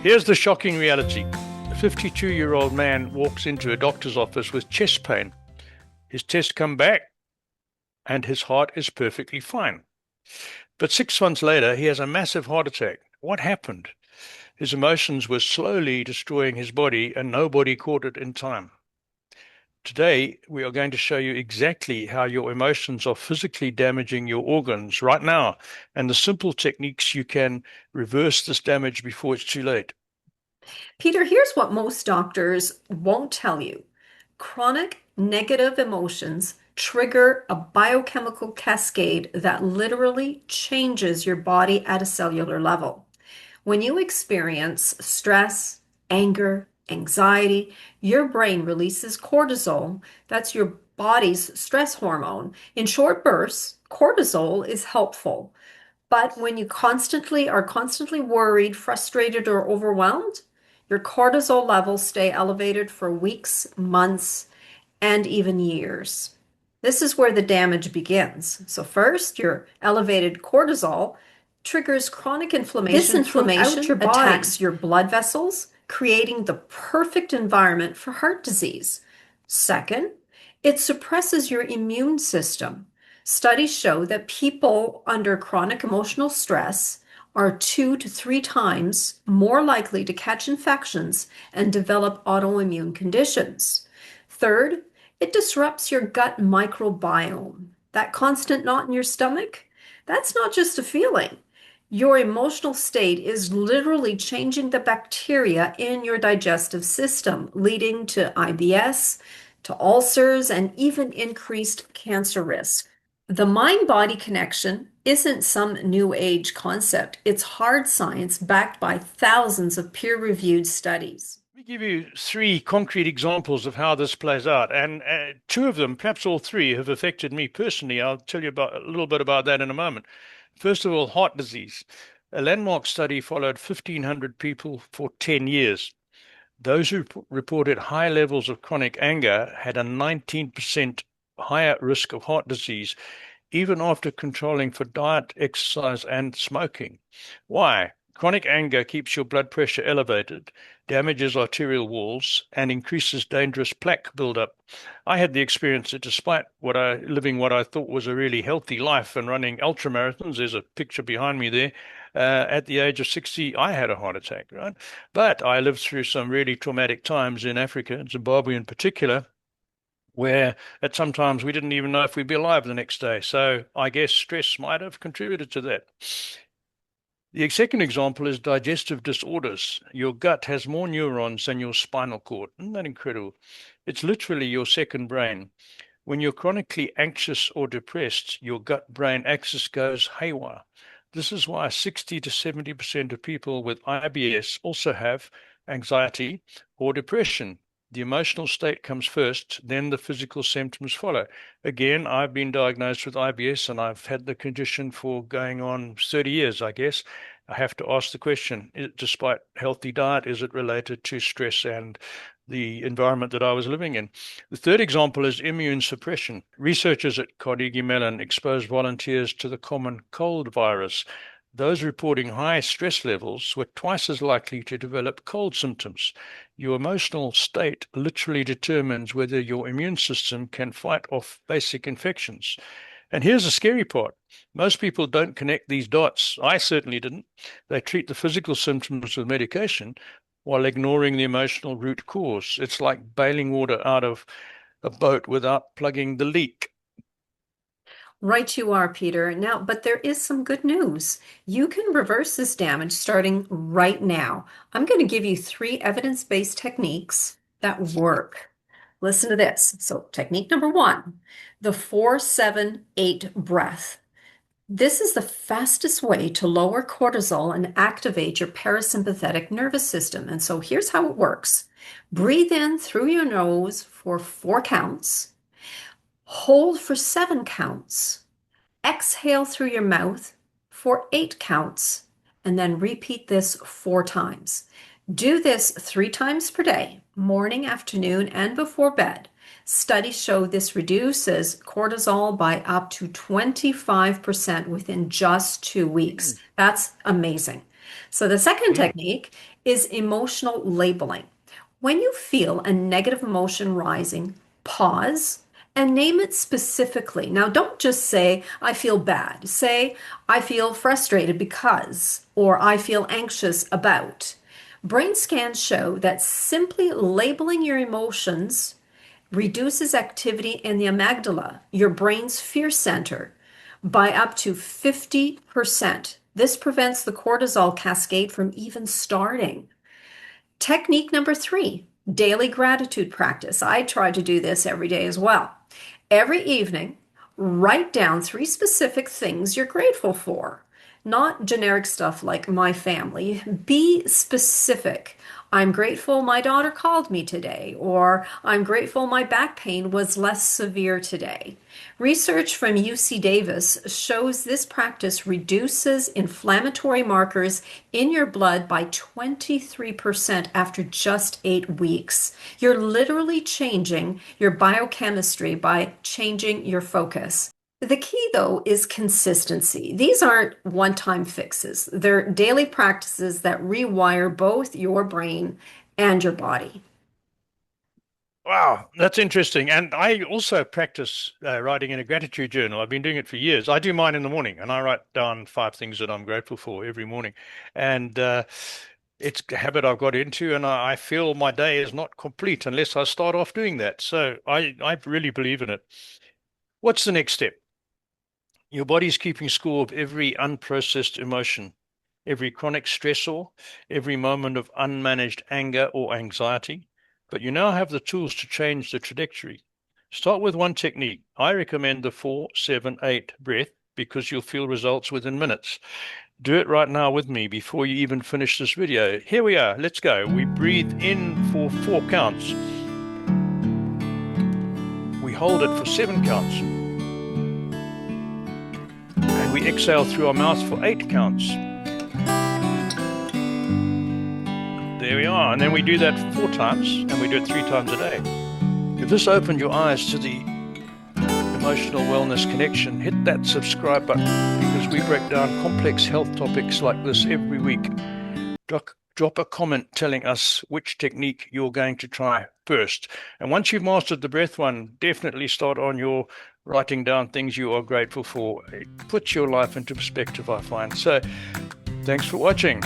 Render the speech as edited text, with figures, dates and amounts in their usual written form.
Here's the shocking reality. A 52-year-old man walks into a doctor's office with chest pain. His tests come back and his heart is perfectly fine. But 6 months later, he has a massive heart attack. What happened? His emotions were slowly destroying his body and nobody caught it in time. Today, we are going to show you exactly how your emotions are physically damaging your organs right now and the simple techniques you can reverse this damage before it's too late. Peter, here's what most doctors won't tell you. Chronic negative emotions trigger a biochemical cascade that literally changes your body at a cellular level. When you experience stress, anger, anxiety, your brain releases cortisol. That's your body's stress hormone. In short bursts, cortisol is helpful. But when you are constantly worried, frustrated, or overwhelmed, your cortisol levels stay elevated for weeks, months, and even years. This is where the damage begins. So first, your elevated cortisol triggers chronic inflammation. This inflammation your attacks your blood vessels, creating the perfect environment for heart disease. Second, it suppresses your immune system. Studies show that people under chronic emotional stress are 2 to 3 times more likely to catch infections and develop autoimmune conditions. Third, it disrupts your gut microbiome. That constant knot in your stomach, that's not just a feeling. Your emotional state is literally changing the bacteria in your digestive system, leading to IBS, to ulcers, and even increased cancer risk. The mind-body connection isn't some new age concept. It's hard science backed by thousands of peer-reviewed studies. Let me give you three concrete examples of how this plays out. And two of them, perhaps all three, have affected me personally. I'll tell you a little bit about that in a moment. First of all, heart disease. A landmark study followed 1,500 people for 10 years. Those who reported high levels of chronic anger had a 19% higher risk of heart disease, even after controlling for diet, exercise, and smoking. Why? Chronic anger keeps your blood pressure elevated, damages arterial walls, and increases dangerous plaque buildup. I had the experience that despite living what I thought was a really healthy life and running ultramarathons, there's a picture behind me there, at the age of 60, I had a heart attack, right? But I lived through some really traumatic times in Africa, Zimbabwe in particular, where at sometimes we didn't even know if we'd be alive the next day. So I guess stress might have contributed to that. The second example is digestive disorders. Your gut has more neurons than your spinal cord. Isn't that incredible? It's literally your second brain. When you're chronically anxious or depressed, your gut-brain axis goes haywire. This is why 60 to 70% of people with IBS also have anxiety or depression. The emotional state comes first, then the physical symptoms follow. Again, I've been diagnosed with IBS and I've had the condition for going on 30 years, I guess. I have to ask the question, despite healthy diet, is it related to stress and the environment that I was living in? The third example is immune suppression. Researchers at Carnegie Mellon exposed volunteers to the common cold virus. Those reporting high stress levels were twice as likely to develop cold symptoms. Your emotional state literally determines whether your immune system can fight off basic infections. And here's the scary part. Most people don't connect these dots. I certainly didn't. They treat the physical symptoms with medication while ignoring the emotional root cause. It's like bailing water out of a boat without plugging the leak. Right you are, Peter. Now, but there is some good news. You can reverse this damage starting right now. I'm going to give you 3 evidence-based techniques that work. Listen to this. So, technique number 1, the 4-7-8 breath. This is the fastest way to lower cortisol and activate your parasympathetic nervous system. And so here's how it works. Breathe in through your nose for 4 counts. Hold for 7 counts. Exhale through your mouth for 8 counts. And then repeat this 4 times. Do this 3 times per day, morning, afternoon, and before bed. Studies show this reduces cortisol by up to 25% within just 2 weeks. That's amazing. So the second Mm. technique is emotional labeling. When you feel a negative emotion rising, pause and name it specifically. Now, don't just say, I feel bad. Say, I feel frustrated because, or I feel anxious about. Brain scans show that simply labeling your emotions reduces activity in the amygdala, your brain's fear center, by up to 50%. This prevents the cortisol cascade from even starting. Technique number three, daily gratitude practice. I try to do this every day as well. Every evening, write down three specific things you're grateful for. Not generic stuff like my family. Be specific. I'm grateful my daughter called me today, or I'm grateful my back pain was less severe today. Research from UC Davis shows this practice reduces inflammatory markers in your blood by 23% after just 8 weeks. You're literally changing your biochemistry by changing your focus. The key, though, is consistency. These aren't one-time fixes. They're daily practices that rewire both your brain and your body. Wow, that's interesting. And I also practice writing in a gratitude journal. I've been doing it for years. I do mine in the morning, and I write down 5 things that I'm grateful for every morning. And it's a habit I've got into, and I feel my day is not complete unless I start off doing that. So I really believe in it. What's the next step? Your body's keeping score of every unprocessed emotion, every chronic stressor, every moment of unmanaged anger or anxiety. But you now have the tools to change the trajectory. Start with one technique. I recommend the 4-7-8 breath because you'll feel results within minutes. Do it right now with me before you even finish this video. Here we are. Let's go. We breathe in for 4 counts. We hold it for 7 counts. And we exhale through our mouth for 8 counts. There we are. And then we do that 4 times, and we do it 3 times a day. If this opened your eyes to the emotional wellness connection, hit that subscribe button because we break down complex health topics like this every week. Drop a comment telling us which technique you're going to try first. And once you've mastered the breath one, definitely start on your writing down things you are grateful for. It puts your life into perspective, I find. So thanks for watching.